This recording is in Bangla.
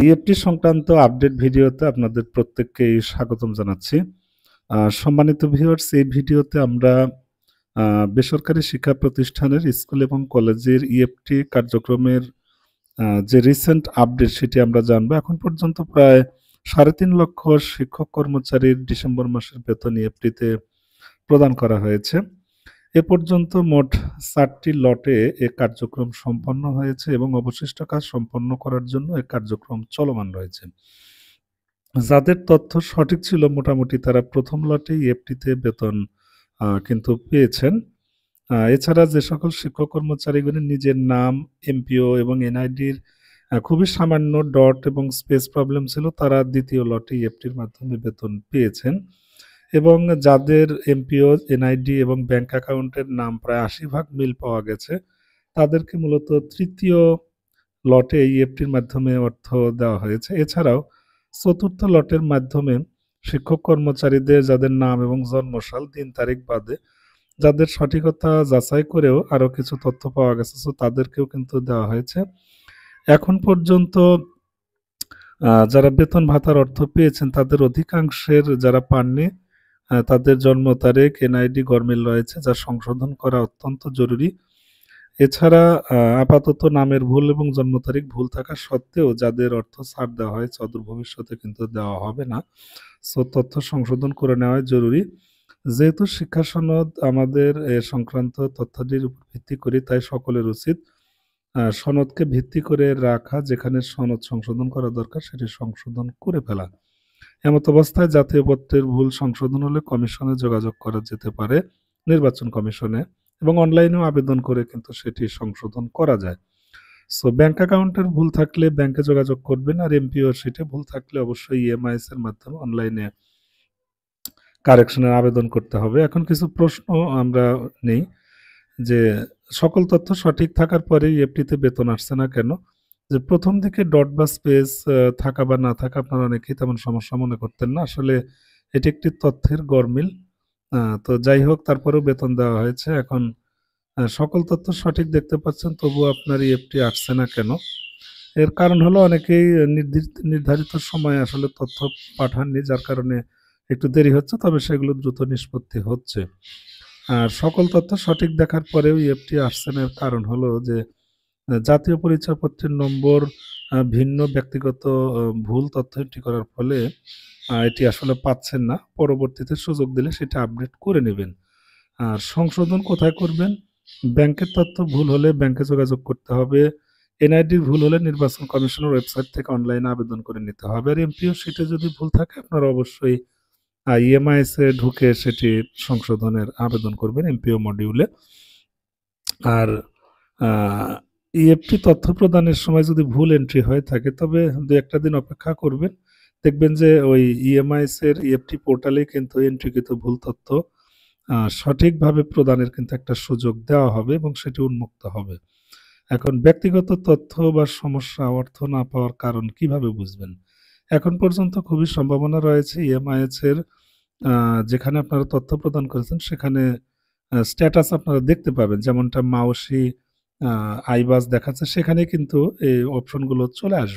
ইএফটি সংক্রান্ত আপডেট ভিডিওতে আপনাদের প্রত্যেককেই স্বাগতম জানাচ্ছি। সম্মানিত ভিউয়ার্স, এই ভিডিওতে আমরা বেসরকারি শিক্ষা প্রতিষ্ঠানের স্কুল এবং কলেজের ইএফটি কার্যক্রমের যে রিসেন্ট আপডেট সেটি আমরা জানবো। এখন পর্যন্ত প্রায় ৩.৫ লক্ষ শিক্ষক কর্মচারীর ডিসেম্বর মাসের বেতন ইএফটিতে প্রদান করা হয়েছে। এ পর্যন্ত মোট ৪টি লটে এ কার্যক্রম সম্পন্ন হয়েছে এবং অবশিষ্ট কাজ সম্পন্ন করার জন্য এ কার্যক্রম চলমান রয়েছে। যাদের তথ্য সঠিক ছিল মোটামুটি তারা প্রথম লটে ইএফটিতে বেতন কিন্তু পেয়েছেন। এছাড়া যে সকল শিক্ষক কর্মচারীগুলি নিজের নাম, এমপিও এবং এনআইডির খুবই সামান্য ডট এবং স্পেস প্রবলেম ছিল তারা দ্বিতীয় লটে ইএফটির মাধ্যমে বেতন পেয়েছেন। এবং যাদের এমপিও, এনআইডি এবং ব্যাংক অ্যাকাউন্টের নাম প্রায় ৮০% মিল পাওয়া গেছে, তাদেরকে মূলত তৃতীয় লটে ইএফটির মাধ্যমে অর্থ দেওয়া হয়েছে। এছাড়াও চতুর্থ লটের মাধ্যমে শিক্ষক কর্মচারীদের যাদের নাম এবং জন্মসাল, দিন তারিখ বাদে যাদের সঠিকতা যাচাই করেও আরও কিছু তথ্য পাওয়া গেছে, সো তাদেরকেও কিন্তু দেওয়া হয়েছে। এখন পর্যন্ত যারা বেতন ভাতার অর্থ পেয়েছেন তাদের অধিকাংশের যারা পাননি তাদের জন্ম তারিখ, এনআইডি গরমিল রয়েছে, যা সংশোধন করা অত্যন্ত জরুরি। এছাড়া আপাতত নামের ভুল এবং জন্ম তারিখ ভুল থাকা সত্ত্বেও যাদের অর্থ ছাড় দেওয়া হয়েছে অদূর ভবিষ্যতে কিন্তু দেওয়া হবে না, সো তথ্য সংশোধন করে নেওয়া জরুরি। যেহেতু শিক্ষা সনদ আমাদের সংক্রান্ত তথ্যাদির উপর ভিত্তি করি, তাই সকলের উচিত সনদকে ভিত্তি করে রাখা, যেখানে সনদ সংশোধন করা দরকার সেটি সংশোধন করে ফেলা। এমত অবস্থায় জাতীয় পত্রের ভুল সংশোধন হলে কমিশনে যোগাযোগ করা যেতে পারে, নির্বাচন কমিশনে, এবং অনলাইনেও আবেদন করে কিন্তু সেটি সংশোধন করা যায়। সো ব্যাংক অ্যাকাউন্টের ভুল থাকলে ব্যাংকে যোগাযোগ করবেন, আর এমপিও শিটে ভুল থাকলে অবশ্যই ইএমআইএস এর মাধ্যমে অনলাইনে কারেকশনের আবেদন করতে হবে। এখন কিছু প্রশ্ন আমরা নেই যে সকল তথ্য সঠিক থাকার পরে ইএফটিতে বেতন আসছে না কেন? যে প্রথম দিকে ডট বা স্পেস থাকা বা না থাকা আপনারা অনেকেই তেমন সমস্যা মনে করতেন না। আসলে এটি একটি তথ্যের গরমিল। তো যাই হোক, তারপরেও বেতন দেওয়া হয়েছে। এখন সকল তথ্য সঠিক দেখতে পাচ্ছেন, তবুও আপনার ইএফটি আসছে না কেন? এর কারণ হলো অনেকেই নির্ধারিত সময়ে আসলে তথ্য পাঠাননি, যার কারণে একটু দেরি হচ্ছে, তবে সেগুলো দ্রুত নিষ্পত্তি হচ্ছে। আর সকল তথ্য সঠিক দেখার পরেও ইএফটি আসছে না, এর কারণ হলো যে জাতীয় পরিচয়পত্রের নম্বর ভিন্ন ব্যক্তিগত ভুল তথ্য এন্ট্রি করার ফলে এটি আসলে পাচ্ছেন না। পরবর্তীতে সুযোগ দিলে সেটা আপডেট করে নেবেন। আর সংশোধন কোথায় করবেন? ব্যাংকের তথ্য ভুল হলে ব্যাংকে যোগাযোগ করতে হবে। এনআইডির ভুল হলে নির্বাচন কমিশনের ওয়েবসাইট থেকে অনলাইনে আবেদন করে নিতে হবে। আর এমপিও শিটে যদি ভুল থাকে আপনারা অবশ্যই ইএমআইএস এ ঢুকে সেটি সংশোধনের আবেদন করবেন এমপিও মডিউলে। আর ইএফটি তথ্য প্রদানের সময় যদি ভুল এন্ট্রি হয়ে থাকে তবে ২-১টা দিন অপেক্ষা করবেন। দেখবেন যে ওই ইএমআইএস এর ইএফটি পোর্টালে কিন্তু এন্ট্রিকৃত ভুল তথ্য সঠিকভাবে প্রদানের কিন্তু একটা সুযোগ দেওয়া হবে এবং সেটি উন্মুক্ত হবে। এখন ব্যক্তিগত তথ্য বা সমস্যা, অর্থ না পাওয়ার কারণ কিভাবে বুঝবেন? এখন পর্যন্ত খুবই সম্ভাবনা রয়েছে ইএমআইএস এর যেখানে আপনারা তথ্য প্রদান করেছেন সেখানে স্ট্যাটাস আপনারা দেখতে পাবেন, যেমনটা মাওসি, আইবাস দেখাচ্ছে, সেখানে কিন্তু এই অপশনগুলো চলে আসবে।